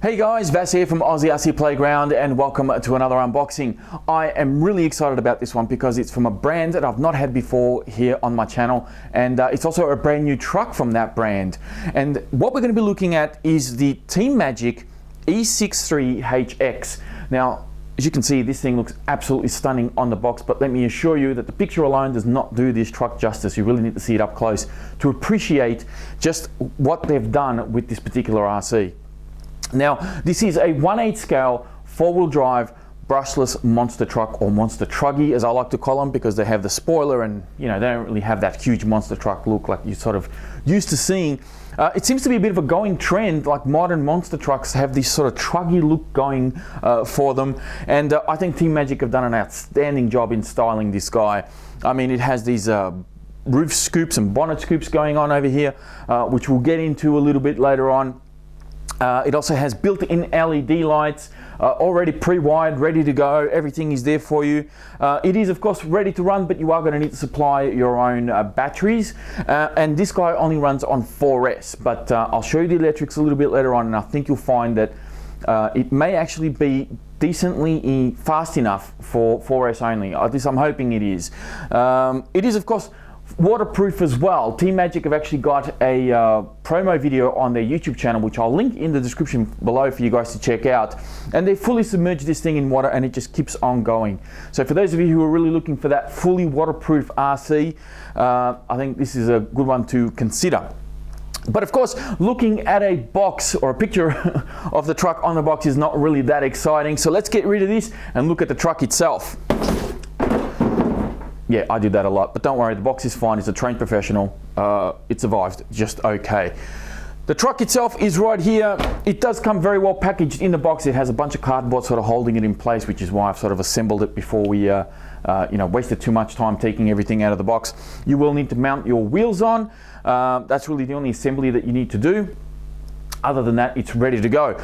Hey guys, Vas here from Aussie Playground and welcome to another unboxing. I am really excited about this one because it's from a brand that I've not had before here on my channel, and it's also a brand new truck from that brand. And what we're going to be looking at is the TeamMagic E63HX. Now, as you can see, this thing looks absolutely stunning on the box, but let me assure you that the picture alone does not do this truck justice. You really need to see it up close to appreciate just what they've done with this particular RC. Now, this is a 1/8 scale, 4-wheel drive, brushless monster truck, or monster truggy as I like to call them, because they have the spoiler and, you know, they don't really have that huge monster truck look like you're sort of used to seeing. It seems to be a bit of a going trend, like modern monster trucks have this sort of truggy look going for them, and I think TeamMagic have done an outstanding job in styling this guy. I mean, it has these roof scoops and bonnet scoops going on over here, which we'll get into a little bit later on. It also has built-in LED lights, already pre-wired, ready to go. Everything is there for you. It is, of course, ready to run, but you are going to need to supply your own batteries. And this guy only runs on 4S, but I'll show you the electrics a little bit later on, and I think you'll find that it may actually be decently fast enough for 4S only. At least I'm hoping it is. It is, of course, waterproof as well. TeamMagic have actually got a promo video on their YouTube channel, which I'll link in the description below for you guys to check out. And they fully submerge this thing in water and it just keeps on going. So for those of you who are really looking for that fully waterproof RC, I think this is a good one to consider. But of course, looking at a box or a picture of the truck on the box is not really that exciting. So let's get rid of this and look at the truck itself. Yeah, I do that a lot, but don't worry, the box is fine. It's a trained professional. It survived just okay. The truck itself is right here. It does come very well packaged in the box. It has a bunch of cardboard sort of holding it in place, which is why I've sort of assembled it before we you know, wasted too much time taking everything out of the box. You will need to mount your wheels on. That's really the only assembly that you need to do. Other than that, it's ready to go.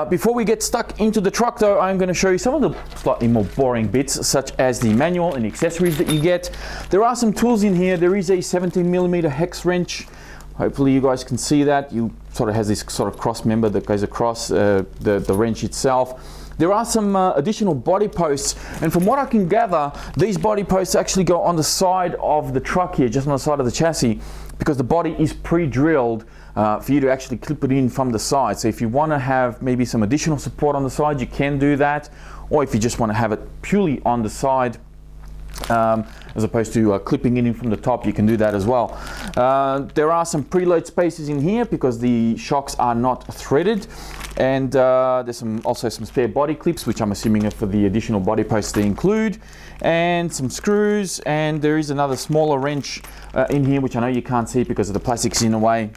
Before we get stuck into the truck though, I'm going to show you some of the slightly more boring bits, such as the manual and accessories that you get. There are some tools in here. There is a 17mm hex wrench. Hopefully you guys can see that. You sort of has this sort of cross member that goes across the wrench itself. There are some additional body posts, and from what I can gather, these body posts actually go on the side of the truck here, just on the side of the chassis, because the body is pre-drilled for you to actually clip it in from the side. So if you want to have maybe some additional support on the side, you can do that, or if you just want to have it purely on the side, as opposed to clipping it in from the top, you can do that as well. There are some preload spaces in here because the shocks are not threaded, and there's also some spare body clips, which I'm assuming are for the additional body posts they include, and some screws, and there is another smaller wrench in here, which I know you can't see because of the plastics in the way.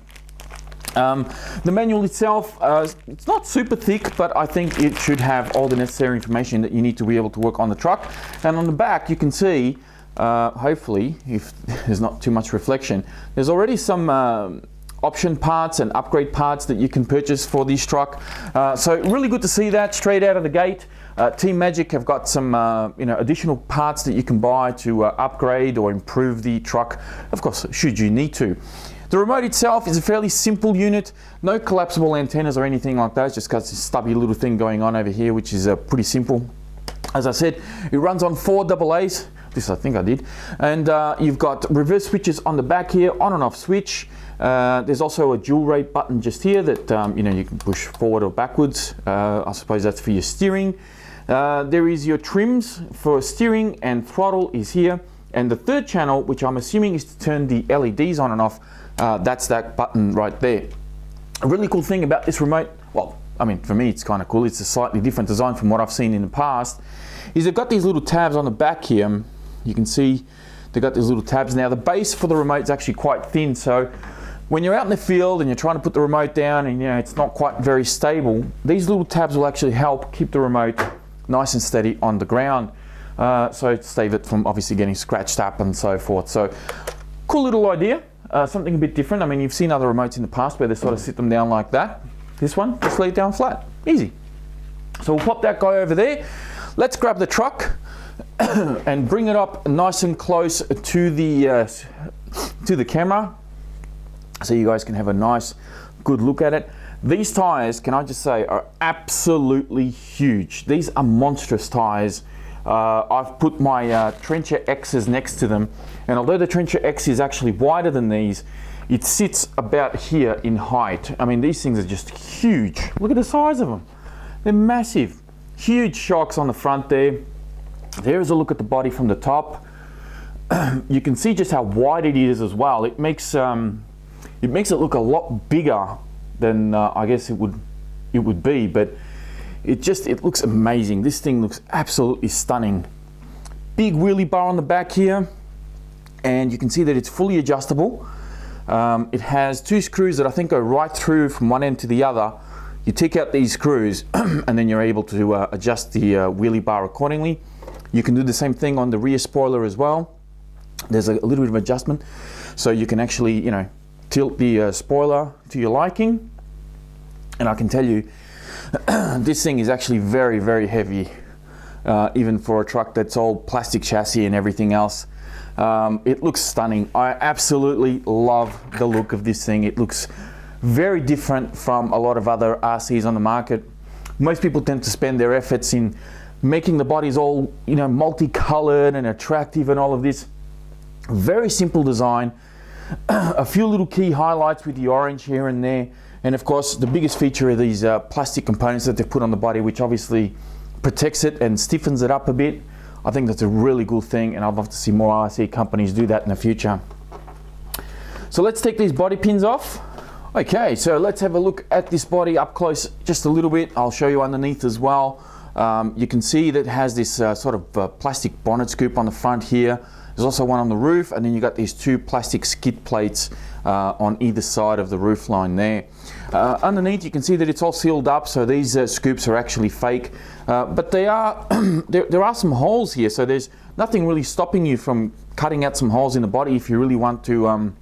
The manual itself, it's not super thick, but I think it should have all the necessary information that you need to be able to work on the truck. And on the back, you can see, hopefully, if there's not too much reflection, there's already some option parts and upgrade parts that you can purchase for this truck. So really good to see that straight out of the gate. TeamMagic have got some you know, additional parts that you can buy to upgrade or improve the truck, of course, should you need to. The remote itself is a fairly simple unit, no collapsible antennas or anything like that. It's just got this stubby little thing going on over here, which is pretty simple. As I said, it runs on 4 AA's, this I think I did, and you've got reverse switches on the back here, on and off switch. There's also a dual rate button just here that you know, you can push forward or backwards. I suppose that's for your steering. There is your trims for steering, and throttle is here. And the third channel, which I'm assuming is to turn the LEDs on and off, that's that button right there. A really cool thing about this remote, well, I mean, for me it's kind of cool, it's a slightly different design from what I've seen in the past, is they've got these little tabs on the back here. You can see they've got these little tabs. Now the base for the remote is actually quite thin, so when you're out in the field and you're trying to put the remote down and, you know, it's not quite very stable, these little tabs will actually help keep the remote nice and steady on the ground. So to save it from obviously getting scratched up and so forth. So cool little idea, something a bit different. I mean, you've seen other remotes in the past where they sort of sit them down like that. This one, just lay it down flat, easy. So we'll pop that guy over there. Let's grab the truck and bring it up nice and close to the camera, so you guys can have a nice, good look at it. These tires, can I just say, are absolutely huge. These are monstrous tires. I've put my Trencher X's next to them, and although the Trencher X is actually wider than these, it sits about here in height. I mean, these things are just huge. Look at the size of them. They're massive. Huge shocks on the front there. There's a look at the body from the top. You can see just how wide it is as well. It makes it look a lot bigger than I guess it would be, but it looks amazing. This thing looks absolutely stunning. Big wheelie bar on the back here, and you can see that it's fully adjustable. It has 2 screws that I think go right through from one end to the other. You take out these screws and then you're able to adjust the wheelie bar accordingly. You can do the same thing on the rear spoiler as well. There's a little bit of adjustment, so you can actually, you know, tilt the spoiler to your liking. And I can tell you, this thing is actually very, very heavy, even for a truck that's all plastic chassis and everything else. It looks stunning. I absolutely love the look of this thing. It looks very different from a lot of other RCs on the market. Most people tend to spend their efforts in making the bodies all, you know, multicolored and attractive and all of this. Very simple design. A few little key highlights with the orange here and there, and of course the biggest feature are these plastic components that they put on the body, which obviously protects it and stiffens it up a bit. I think that's a really good thing, and I'd love to see more RC companies do that in the future. So let's take these body pins off. Okay, so let's have a look at this body up close just a little bit. I'll show you underneath as well. You can see that it has this sort of plastic bonnet scoop on the front here. There's also one on the roof, and then you got these 2 plastic skid plates on either side of the roof line there. Underneath you can see that it's all sealed up, so these scoops are actually fake, but they are there are some holes here, so there's nothing really stopping you from cutting out some holes in the body if you really want to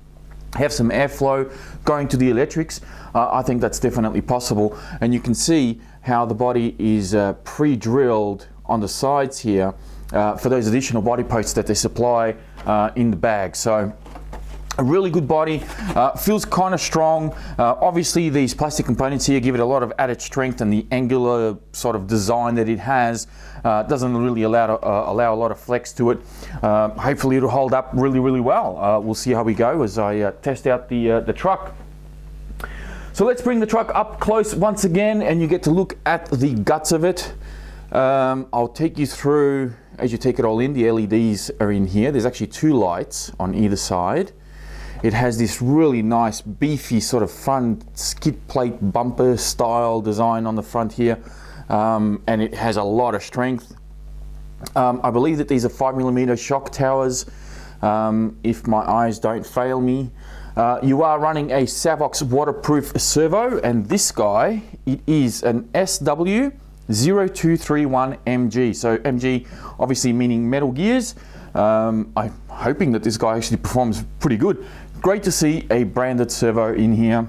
have some airflow going to the electrics. I think that's definitely possible, and you can see how the body is pre-drilled on the sides here for those additional body posts that they supply in the bag. So a really good body, feels kind of strong. Obviously these plastic components here give it a lot of added strength, and the angular sort of design that it has doesn't really allow a lot of flex to it. Hopefully it'll hold up really, really well. We'll see how we go as I test out the truck. So let's bring the truck up close once again, and you get to look at the guts of it. I'll take you through as you take it all in. The LEDs are in here. There's actually 2 lights on either side. It has this really nice beefy sort of front skid plate bumper style design on the front here, and it has a lot of strength. I believe that these are 5mm shock towers, if my eyes don't fail me. You are running a Savox waterproof servo, and this guy, it is an SW0231MG. So MG obviously meaning Metal Gears. I'm hoping that this guy actually performs pretty good. Great to see a branded servo in here.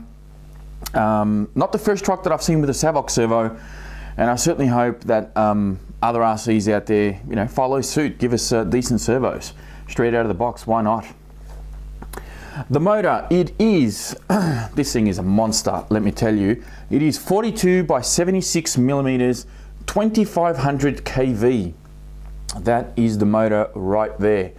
Not the first truck that I've seen with a Savox servo, and I certainly hope that other RCs out there, you know, follow suit. Give us decent servos straight out of the box. Why not? The motor, it is, this thing is a monster, let me tell you. It is 42 by 76 millimeters, 2500 kV. That is the motor right there.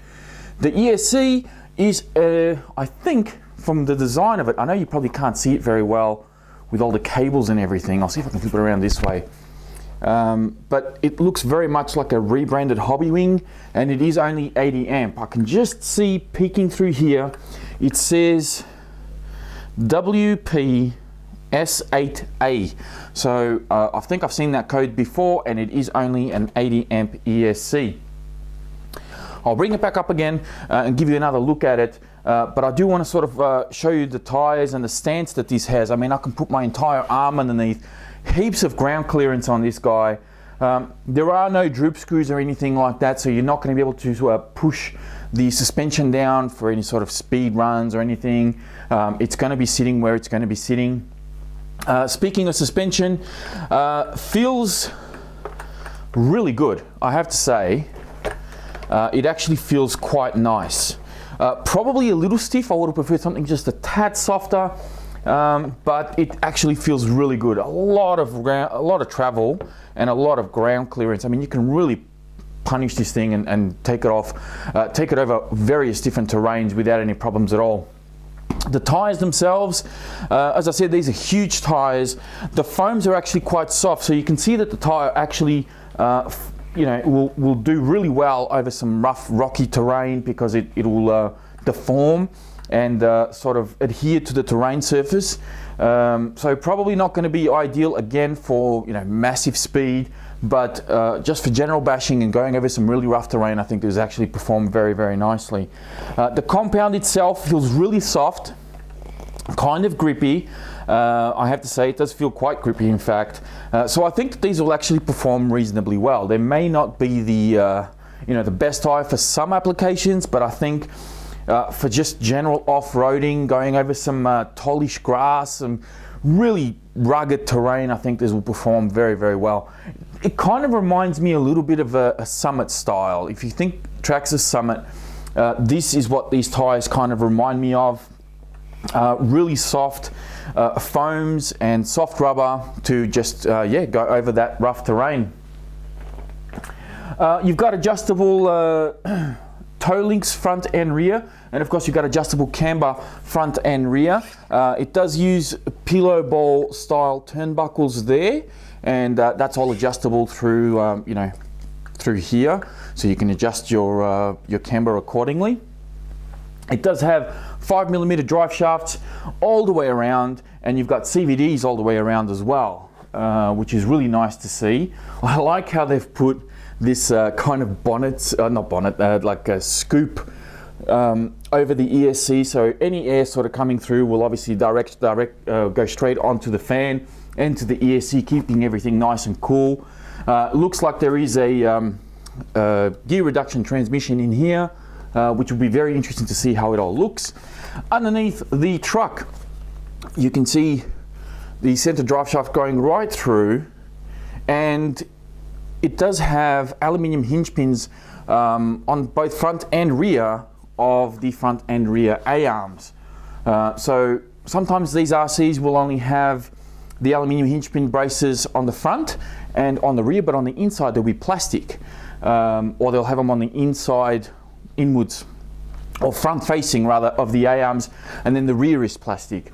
The ESC is, I think, from the design of it, I know you probably can't see it very well with all the cables and everything. I'll see if I can flip it around this way. But it looks very much like a rebranded Hobbywing, and it is only 80 amp. I can just see peeking through here, it says WPS8A. So I think I've seen that code before, and it is only an 80 amp ESC. I'll bring it back up again and give you another look at it. But I do want to sort of show you the tires and the stance that this has. I mean, I can put my entire arm underneath. Heaps of ground clearance on this guy. There are no droop screws or anything like that, so you're not going to be able to push the suspension down for any sort of speed runs or anything. It's going to be sitting where it's going to be sitting. Speaking of suspension, feels really good, I have to say. It actually feels quite nice. Probably a little stiff. I would have preferred something just a tad softer. but it actually feels really good. A lot of travel and a lot of ground clearance. I mean, you can really punish this thing and take it over various different terrains without any problems at all. The tyres themselves, as I said, these are huge tyres. The foams are actually quite soft, so you can see that the tyre actually will do really well over some rough rocky terrain, because it will deform and sort of adhere to the terrain surface. So probably not going to be ideal again for massive speed, but just for general bashing and going over some really rough terrain, I think this actually performed very, very nicely. The compound itself feels really soft, kind of grippy. I have to say it does feel quite grippy, in fact. So I think that these will actually perform reasonably well. They may not be the the best tyre for some applications, but I think for just general off-roading, going over some tallish grass and really rugged terrain, I think this will perform very, very well. It kind of reminds me a little bit of a Summit style. If you think Traxxas Summit, this is what these tyres kind of remind me of. Really soft foams and soft rubber to just go over that rough terrain. You've got adjustable toe links front and rear, and of course you've got adjustable camber front and rear. It does use pillow ball style turnbuckles there, and that's all adjustable through through here, so you can adjust your camber accordingly. It does have 5mm drive shafts all the way around, and you've got CVDs all the way around as well, which is really nice to see. I like how they've put this kind of like a scoop over the ESC, so any air sort of coming through will obviously go straight onto the fan and to the ESC, keeping everything nice and cool. Looks like there is a gear reduction transmission in here, which will be very interesting to see how it all looks. Underneath the truck, you can see the center drive shaft going right through, and it does have aluminium hinge pins on both front and rear of the front and rear A-arms. So sometimes these RCs will only have the aluminium hinge pin braces on the front and on the rear, but on the inside they'll be plastic, or they'll have them on the inside inwards, or front facing rather, of the A-arms, and then the rear is plastic.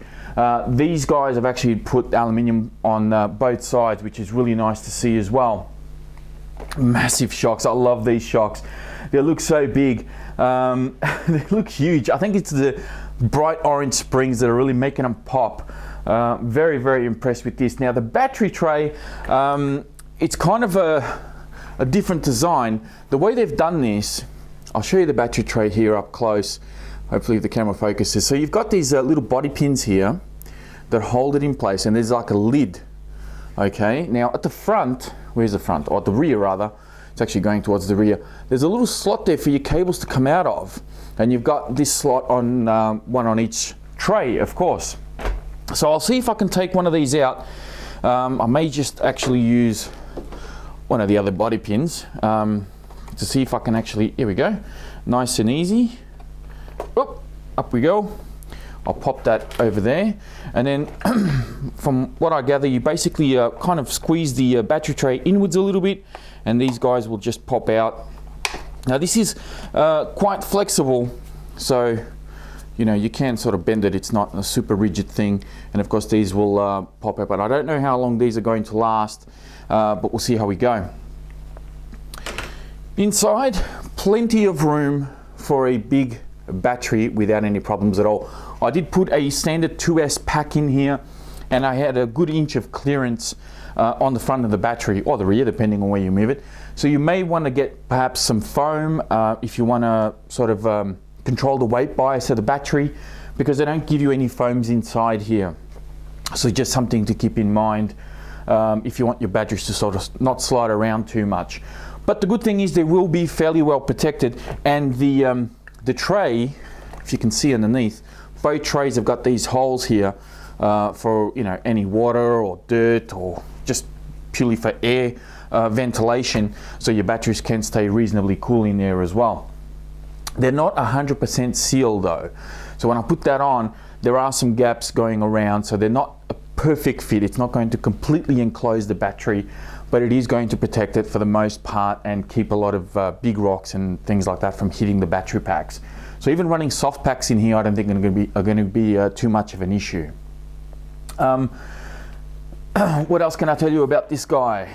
These guys have actually put aluminium on both sides, which is really nice to see as well. Massive shocks. I love these shocks. They look so big. They look huge. I think it's the bright orange springs that are really making them pop. Very, very impressed with this. Now the battery tray, it's kind of a different design. The way they've done this, I'll show you the battery tray here up close. Hopefully the camera focuses. So you've got these little body pins here that hold it in place, and there's like a lid. Okay, now at the front, where's the front? Or the rear rather, it's actually going towards the rear. There's a little slot there for your cables to come out of, and you've got this slot on one on each tray, of course. So I'll see if I can take one of these out. I may just actually use one of the other body pins to see if I can actually, here we go, nice and easy. Oop, up we go. I'll pop that over there, and then from what I gather, you basically kind of squeeze the battery tray inwards a little bit, and these guys will just pop out. Now this is quite flexible, so you can sort of bend it. It's not a super rigid thing, and of course these will pop out, but I don't know how long these are going to last, but we'll see how we go. Inside, plenty of room for a big battery without any problems at all. I did put a standard 2S pack in here, and I had a good inch of clearance on the front of the battery, or the rear, depending on where you move it. So you may want to get perhaps some foam if you want to sort of control the weight bias of the battery, because they don't give you any foams inside here. So just something to keep in mind if you want your batteries to sort of not slide around too much. But the good thing is they will be fairly well protected, and the tray, if you can see underneath, both trays have got these holes here for any water or dirt, or just purely for air ventilation, so your batteries can stay reasonably cool in there as well. They're not 100% sealed though. So when I put that on, there are some gaps going around, so they're not a perfect fit. It's not going to completely enclose the battery, but it is going to protect it for the most part and keep a lot of big rocks and things like that from hitting the battery packs. So even running soft packs in here, I don't think are going to be too much of an issue. What else can I tell you about this guy?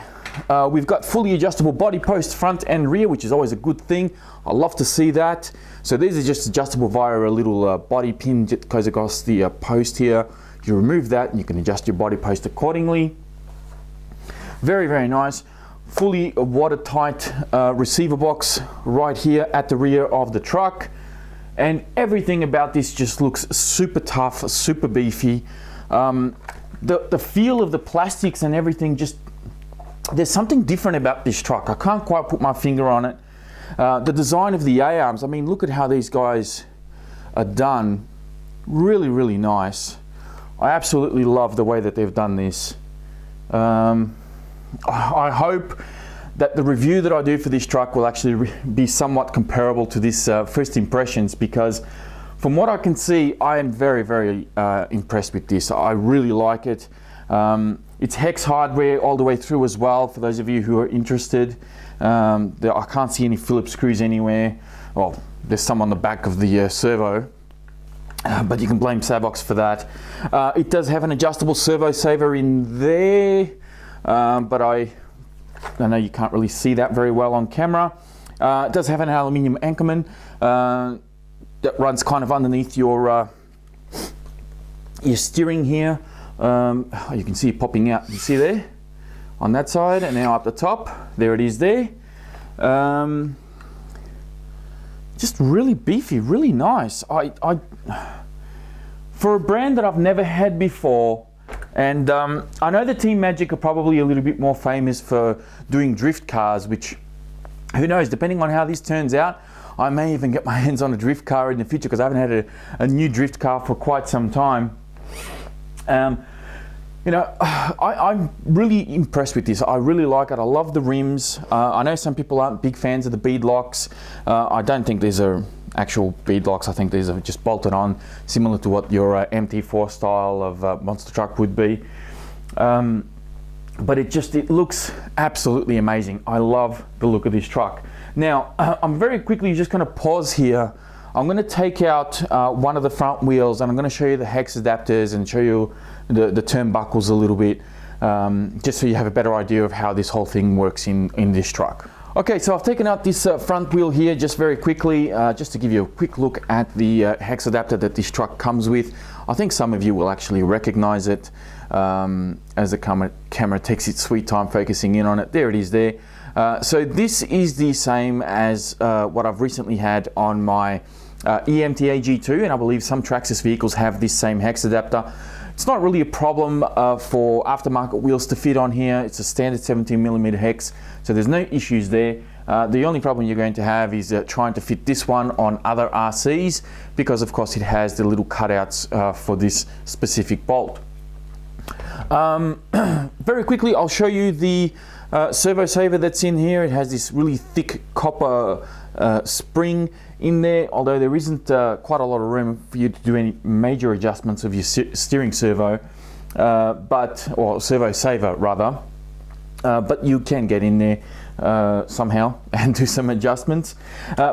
We've got fully adjustable body posts front and rear, which is always a good thing. I love to see that. So these are just adjustable via a little body pin that goes across the post here. You remove that and you can adjust your body post accordingly. Very, very nice. Fully watertight receiver box right here at the rear of the truck. And everything about this just looks super tough, super beefy. The feel of the plastics and everything, just there's something different about this truck. I can't quite put my finger on it. The design of the A-arms, I mean, look at how these guys are done. Really, really nice. I absolutely love the way that they've done this. I hope that the review that I do for this truck will actually be somewhat comparable to this first impressions, because from what I can see, I am very, very impressed with this. I really like it. It's hex hardware all the way through as well, for those of you who are interested. I can't see any Phillips screws anywhere. Well, there's some on the back of the servo, but you can blame Savox for that. It does have an adjustable servo saver in there, but I know you can't really see that very well on camera. It does have an aluminium anchorman that runs kind of underneath your steering here. You can see it popping out. You see there on that side, and now up the top, there it is there. Just really beefy, really nice. For a brand that I've never had before, and I know the Team Magic are probably a little bit more famous for doing drift cars, which, who knows, depending on how this turns out, I may even get my hands on a drift car in the future, because I haven't had a new drift car for quite some time. You know, I'm really impressed with this. I really like it. I love the rims. I know some people aren't big fans of the bead locks. I don't think these are actual bead locks. I think these are just bolted on, similar to what your MT4 style of monster truck would be. But it looks absolutely amazing. I love the look of this truck. Now, I'm very quickly just going to pause here. I'm going to take out one of the front wheels, and I'm going to show you the hex adapters and show you the turnbuckles a little bit, just so you have a better idea of how this whole thing works in this truck. Okay, so I've taken out this front wheel here just very quickly, just to give you a quick look at the hex adapter that this truck comes with. I think some of you will actually recognize it as the camera takes its sweet time focusing in on it. There it is there. So this is the same as what I've recently had on my EMTA G2, and I believe some Traxxas vehicles have this same hex adapter. It's not really a problem for aftermarket wheels to fit on here. It's a standard 17mm hex, so there's no issues there. The only problem you're going to have is trying to fit this one on other RCs, because of course it has the little cutouts for this specific bolt. Very quickly, I'll show you the servo saver that's in here. It has this really thick copper spring in there, although there isn't quite a lot of room for you to do any major adjustments of your steering servo, or servo saver rather, but you can get in there somehow and do some adjustments.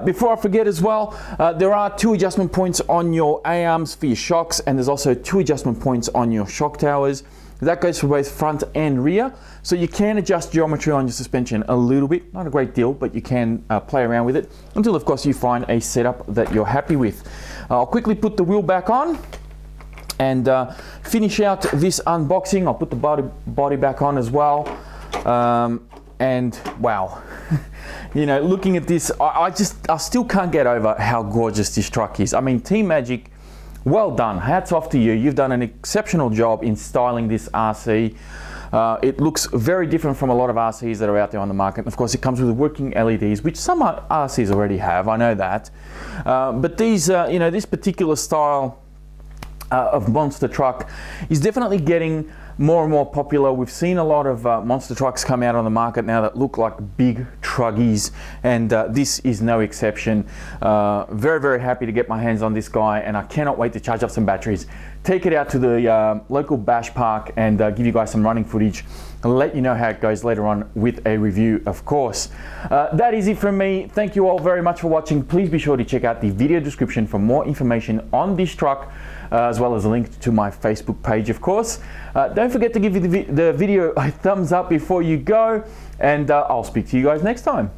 Before I forget as well, there are 2 adjustment points on your A-arms for your shocks, and there's also 2 adjustment points on your shock towers. That goes for both front and rear, so you can adjust geometry on your suspension a little bit, not a great deal, but you can play around with it until of course you find a setup that you're happy with. I'll quickly put the wheel back on and finish out this unboxing. I'll put the body back on as well, and wow, you know, looking at this, I still can't get over how gorgeous this truck is. I mean, Team Magic, well done, hats off to you. You've done an exceptional job in styling this RC. It looks very different from a lot of RCs that are out there on the market. Of course, it comes with working LEDs, which some RCs already have, I know that. But these, you know, this particular style of monster truck is definitely getting more and more popular. We've seen a lot of monster trucks come out on the market now that look like big truggies, and this is no exception. Very, very happy to get my hands on this guy, and I cannot wait to charge up some batteries, take it out to the local bash park, and give you guys some running footage. I'll let you know how it goes later on with a review, of course. That is it from me. Thank you all very much for watching. Please be sure to check out the video description for more information on this truck, as well as a link to my Facebook page, of course. Don't forget to give the video a thumbs up before you go, and I'll speak to you guys next time.